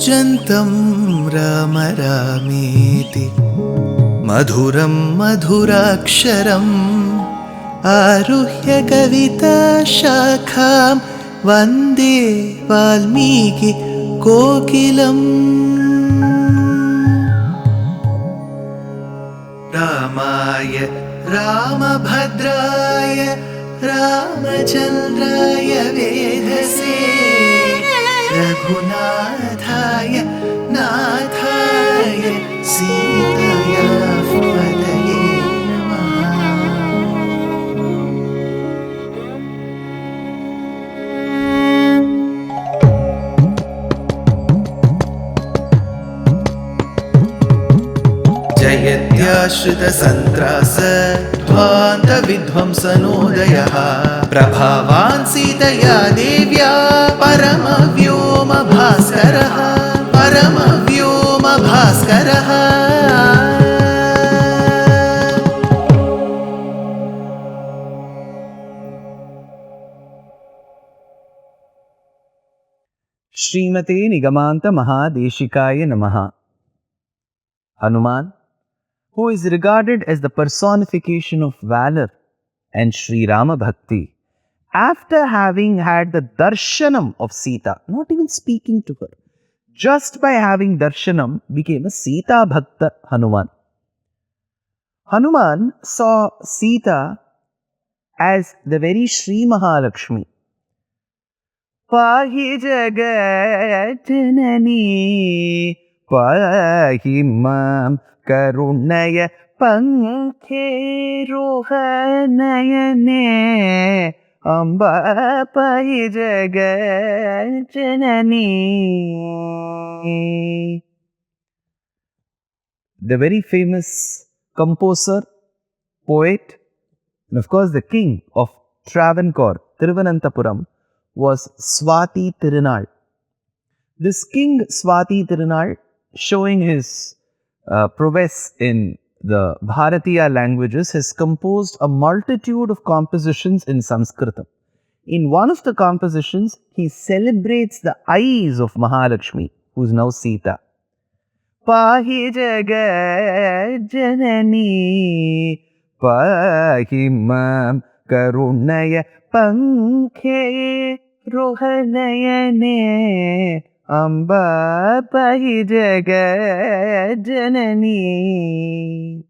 कूजन्तं राम रामेति मधुरं मधुराक्षरम् आरुह्य कविताशाखां वन्दे वाल्मीकि कोकिलम्। रामाय रामभद्राय रामचन्द्राय वेधसे रघुनाथाय नाथाय सीताया पतये नमः। जयत्याश्रितसन्त्रास ध्वान्तविध्वंसनोदयः प्रभावान् सीतया देव्या परमव्योमभास्करः परमव्योमभास्करः। श्रीमते निगमान्त महादेशिकाय नमः। Hanuman, who is regarded as the personification of valor and Sri Rama Bhakti, after having had the darshanam of Seetā, not even speaking to her, just by having darshanam, became a Seetā Bhakta Hanuman. Hanuman saw Seetā as the very Sri Mahalakshmi. Pahi jagat janani pahi mam karunaya pankhe rohanayane amba pahi jagat janani. The very famous composer, poet, and of course the king of Travancore, Thiruvananthapuram, was Swati Tirunal. This king Swati Tirunal, showing his prowess in the Bharatiya languages, has composed a multitude of compositions in Sanskritam. In one of the compositions, he celebrates the eyes of Mahalakshmi, who is now Seetā. Pahi jagat janani pahi mam karunaya pankhe rohanayane amba pahi jagat janani.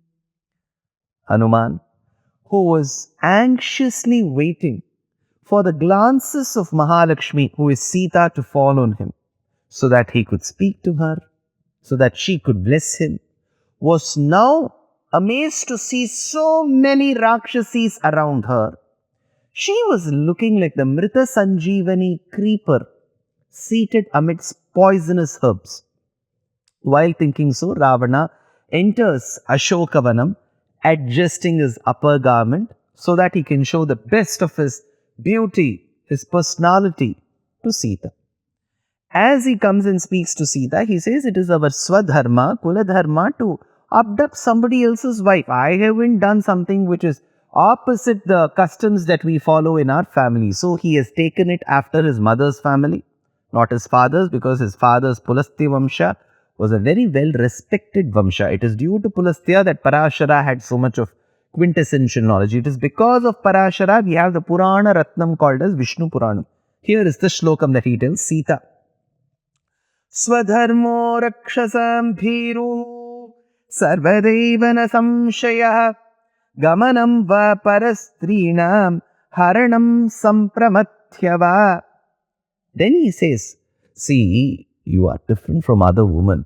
Hanuman, who was anxiously waiting for the glances of Mahalakshmi, who is Seetā, to fall on him, so that he could speak to her, so that she could bless him, was now amazed to see so many Rakshasis around her. She was looking like the Mrita Sanjeevani creeper seated amidst poisonous herbs. While thinking so, Ravana enters Ashokavanam, adjusting his upper garment so that he can show the best of his beauty, his personality to Seetā. As he comes and speaks to Seetā, he says, it is our swadharma, kuladharma, to abduct somebody else's wife. I haven't done something which is opposite the customs that we follow in our family. So he has taken it after his mother's family, not his father's, because his father's Pulastya Vamsha was a very well respected Vamsha. It is due to Pulastya that Parashara had so much of quintessential knowledge. It is because of Parashara we have the Purana Ratnam called as Vishnu Puranam. Here is the shlokam that he tells Seetā. Swadharmo rakshasam bhiru sarvadevana samshayah gamanam va parastrinam haranam sampramathyava. Then he says, see, you are different from other women.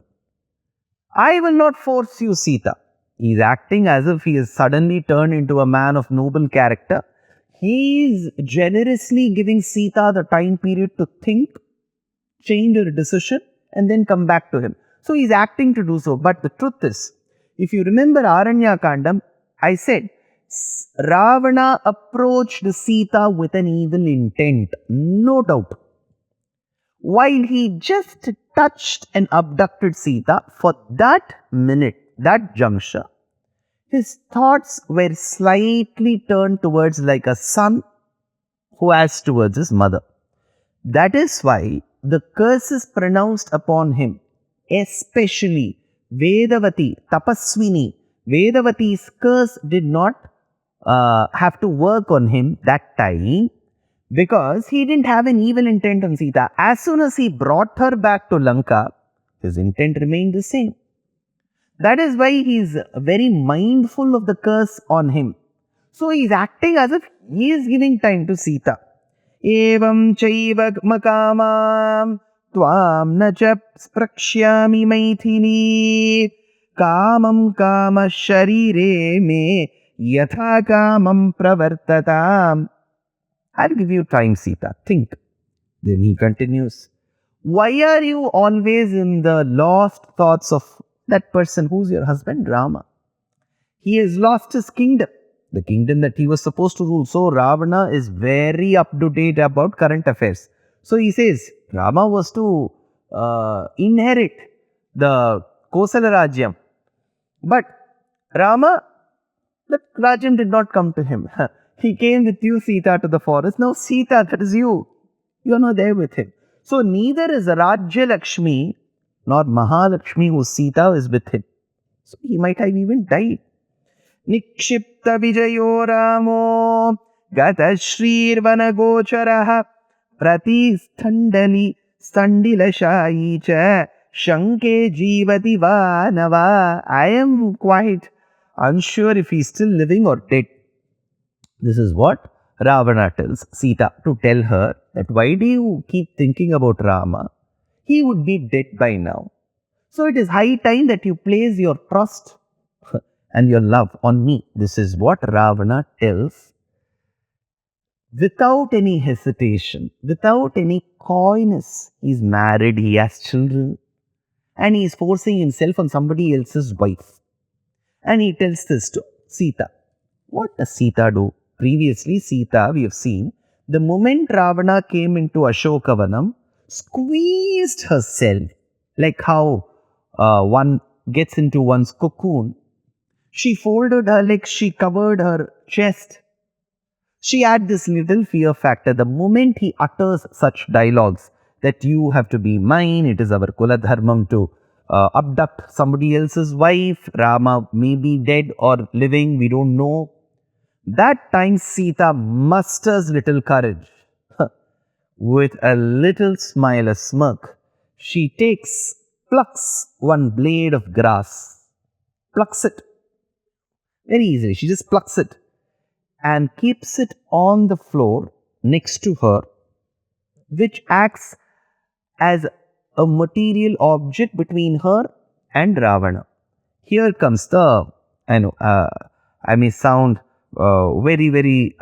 I will not force you, Seetā. He is acting as if he has suddenly turned into a man of noble character. He is generously giving Seetā the time period to think, change her decision, and then come back to him. So he is acting to do so. But the truth is, if you remember Aranya Kandam, I said, Ravana approached Seetā with an evil intent, no doubt. While he just touched and abducted Seetā, for that minute, that juncture, his thoughts were slightly turned towards like a son who has towards his mother. That is why the curses pronounced upon him, especially Vedavati, Tapaswini, Vedavati's curse did not have to work on him that time because he didn't have an evil intent on Sita. As soon as he brought her back to Lanka, his intent remained the same. That is why he is very mindful of the curse on him. So he is acting as if he is giving time to Sita. Evam chaiva makamam tvam na cha sprakshyami maithini kamam kama sharire me yatha kamam pravartatam. I'll give you time, Sita. Think. Then he continues. Why are you always in the lost thoughts of that person who's your husband, Rama? He has lost his kingdom, the kingdom that he was supposed to rule. So Ravana is very up to date about current affairs. So he says Rama was to inherit the Kosala Rajyam. But Rama, that Rajyam did not come to him. He came with you, Sita, to the forest. Now Sita, that is you. You are not there with him. So neither is Rajya Lakshmi nor Mahalakshmi, who Sita is with him. So he might have even died. Nikshipta Vijayo Ramo Gata Shrir Vanagocharaha Pratisthandali Standila Cha Shanke Jivati Vanava. I am quite unsure if he is still living or dead. This is what Ravana tells Sita to tell her that why do you keep thinking about Rama? He would be dead by now. So it is high time that you place your trust and your love on me. This is what Ravana tells without any hesitation, without any coyness. He is married, he has children, and he is forcing himself on somebody else's wife. And he tells this to Sita. What does Sita do? Previously, Sita, we have seen, the moment Ravana came into Ashokavanam, squeezed herself, like how one gets into one's cocoon. She folded her legs, she covered her chest. She had this little fear factor. The moment he utters such dialogues that you have to be mine, it is our Kula Dharmam to abduct somebody else's wife, Rama may be dead or living, we don't know. That time Sita musters little courage. With a little smile, a smirk, she plucks one blade of grass, plucks it very easily. She just plucks it and keeps it on the floor next to her, which acts as a material object between her and Ravana. Here comes the, I may sound very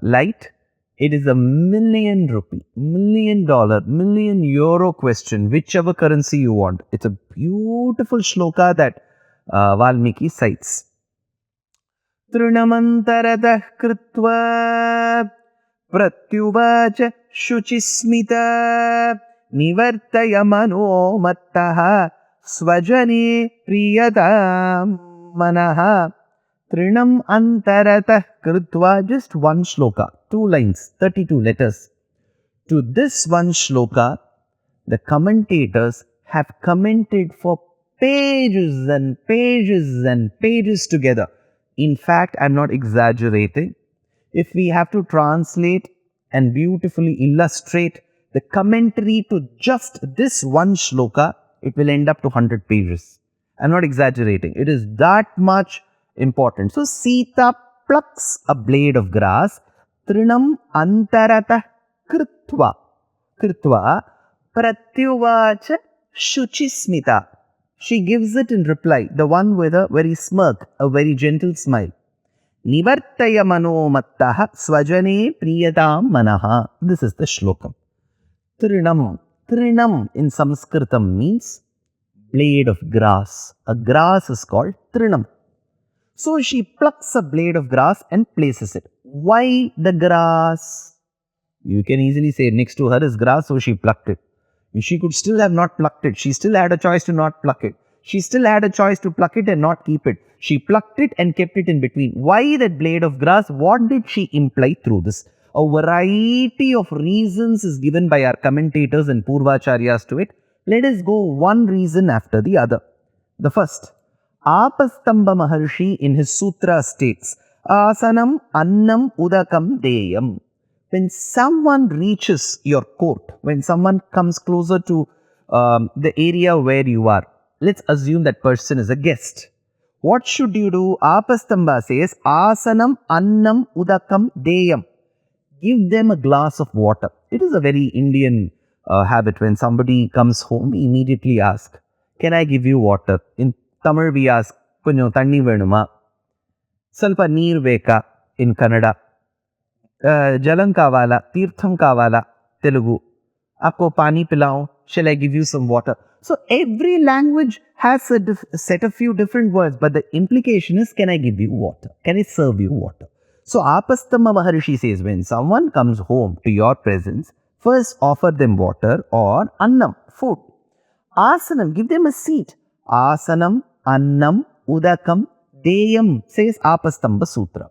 light. It is a $1 million, $1 million, $1 million question, whichever currency you want. It's a beautiful shloka that Valmiki cites. Trinamantarada krutva pratyuvacha shuchismita nivartaya mano mattaha swajane priyatam manaha. Trinam antaratah krutva, just one shloka, 2 lines, 32 letters. To this one shloka, the commentators have commented for pages and pages and pages together. In fact, I am not exaggerating. If we have to translate and beautifully illustrate the commentary to just this one shloka, it will end up to 100 pages. I am not exaggerating. It is that much important. So, Sita plucks a blade of grass. Trinam antarata krutva pratyuvacha shuchismita. She gives it in reply, the one with a very smirk, a very gentle smile. Nivartaya mano mattaha swajane priyatam manaha. This is the shlokam. Trinam. Trinam in Sanskritam means blade of grass. A grass is called trinam. So she plucks a blade of grass and places it. Why the grass? You can easily say next to her is grass, so she plucked it. She could still have not plucked it. She still had a choice to not pluck it. She still had a choice to pluck it and not keep it. She plucked it and kept it in between. Why that blade of grass? What did she imply through this? A variety of reasons is given by our commentators and Purvacharyas to it. Let us go one reason after the other. The first, Apastamba Maharshi in his sutra states, Asanam Annam Udakam Deyam. When someone reaches your court, when someone comes closer to the area where you are, let's assume that person is a guest. What should you do? Apastamba says, Asanam Annam Udakam Deyam. Give them a glass of water. It is a very Indian habit. When somebody comes home, we immediately ask, can I give you water? In Tamil, we ask, Kunyo Tanni Venuma. Salpa Neer Veka in Kannada. Jalan Kavala, Tirtham Kavala, Telugu. Aapko pani pilao, shall I give you some water? So every language has a set of few different words, but the implication is, can I give you water? Can I serve you water? So Apastama Maharishi says, when someone comes home to your presence, first offer them water or annam, food. Asanam, give them a seat. Asanam, annam, udakam, deyam, says Apastamba Sutra.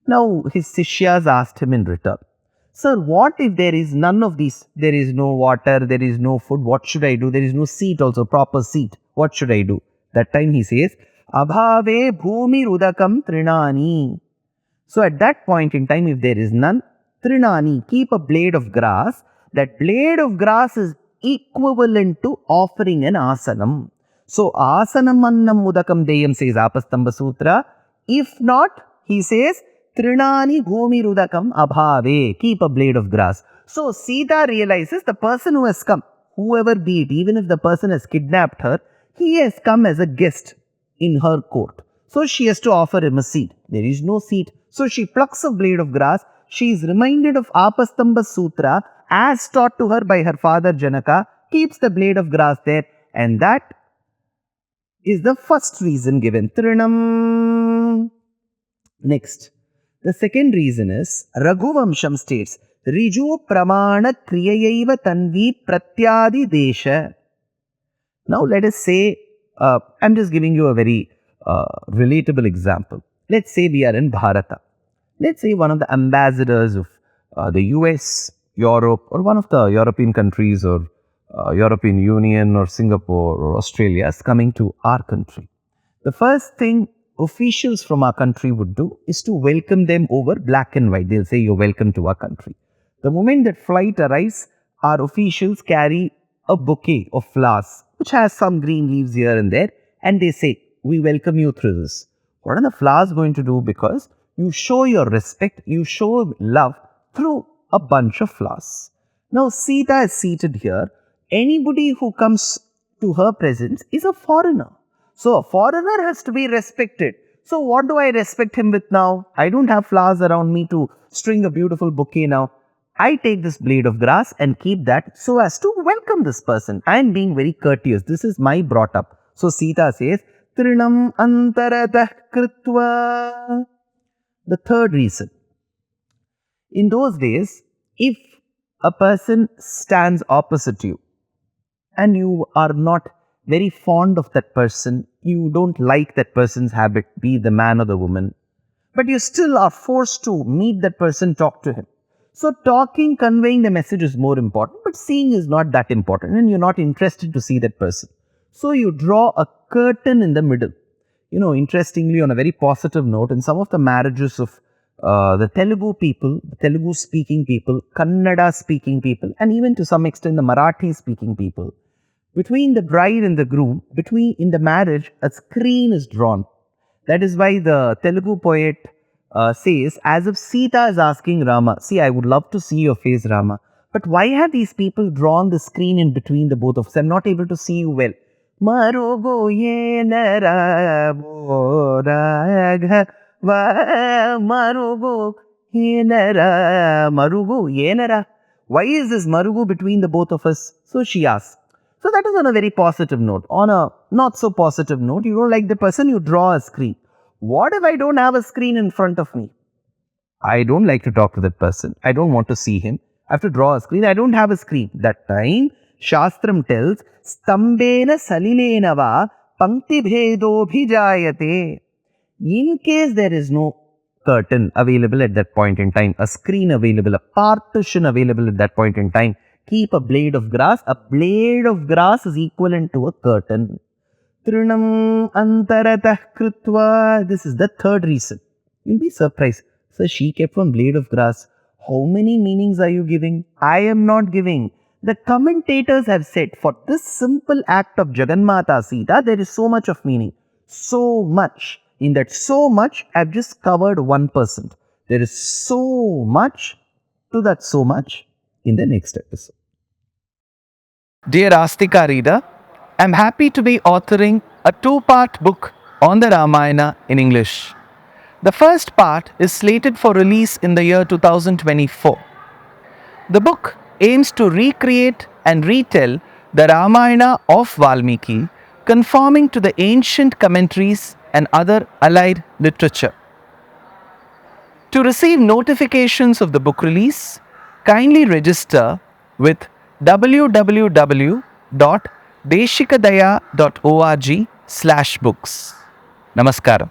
Now his Sishyas asked him in return, Sir, what if there is none of these? There is no water, there is no food, what should I do? There is no seat also, proper seat. What should I do? That time he says, Abhave bhumi rudakam trinani. So at that point in time, if there is none, trinani, keep a blade of grass. That blade of grass is equivalent to offering an asanam. So asanam annam mudakam deyam, says Apastamba Sutra. If not, he says, trinani bhumi rudakam abhave, keep a blade of grass. So Seetā realizes the person who has come, whoever be it, even if the person has kidnapped her, he has come as a guest in her court. So she has to offer him a seat. There is no seat. So she plucks a blade of grass. She is reminded of Apastamba Sutra as taught to her by her father Janaka, keeps the blade of grass there, and that is the first reason given. Trinam. Next, the second reason is, Raghuvamsham states, Riju Pramana Kriyayaiva Tanvi Pratyadi Desha. Now let us say, I'm just giving you a very relatable example. Let's say we are in Bharata. Let's say one of the ambassadors of the US, Europe, or one of the European countries, or European Union, or Singapore, or Australia is coming to our country. The first thing officials from our country would do is to welcome them over black and white. They'll say, you're welcome to our country. The moment that flight arrives, our officials carry a bouquet of flowers, which has some green leaves here and there, and they say, we welcome you through this. What are the flowers going to do? Because you show your respect, you show love through a bunch of flowers. Now Seetā is seated here. Anybody who comes to her presence is a foreigner. So a foreigner has to be respected. So what do I respect him with now? I don't have flowers around me to string a beautiful bouquet now. I take this blade of grass and keep that so as to welcome this person. I am being very courteous. This is my brought up. So Seetā says, Trinam antaratah kritva. The third reason. In those days, if a person stands opposite you and you are not very fond of that person, you don't like that person's habit, be the man or the woman, but you still are forced to meet that person, talk to him. So talking, conveying the message is more important, but seeing is not that important, and you're not interested to see that person. So you draw a curtain in the middle. You know, interestingly, on a very positive note, in some of the marriages of the Telugu people, the Telugu speaking people, Kannada speaking people, and even to some extent the Marathi speaking people, between the bride and the groom, in the marriage, a screen is drawn. That is why the Telugu poet says, as if Seetā is asking Rama, see, I would love to see your face, Rama, but why have these people drawn the screen in between the both of us? I'm not able to see you well. Marugo yenara moragha marugo yenara marugo yenara. Why is this marugo between the both of us? So she asks. So that is on a very positive note. On a not so positive note, you don't like the person, you draw a screen. What if I don't have a screen in front of me? I don't like to talk to that person. I don't want to see him. I have to draw a screen. I don't have a screen. That time, Shastram tells, Stambena salilenava pankti bhedo bhijayate. In case there is no curtain available at that point in time, a screen available, a partition available at that point in time. Keep a blade of grass. A blade of grass is equivalent to a curtain. Trinam antaratah krutva. This is the third reason. You'll be surprised. So she kept one blade of grass. How many meanings are you giving? I am not giving. The commentators have said for this simple act of Jagannatha Seetā, there is so much of meaning. So much. In that so much, I've just covered 1%. There is so much to that so much in the next episode. Dear Astika reader, I'm happy to be authoring a 2-part book on the Ramayana in English. The first part is slated for release in the year 2024. The book aims to recreate and retell the Ramayana of Valmiki, conforming to the ancient commentaries and other allied literature. To receive notifications of the book release, kindly register with www.deshikadaya.org/books. Namaskaram.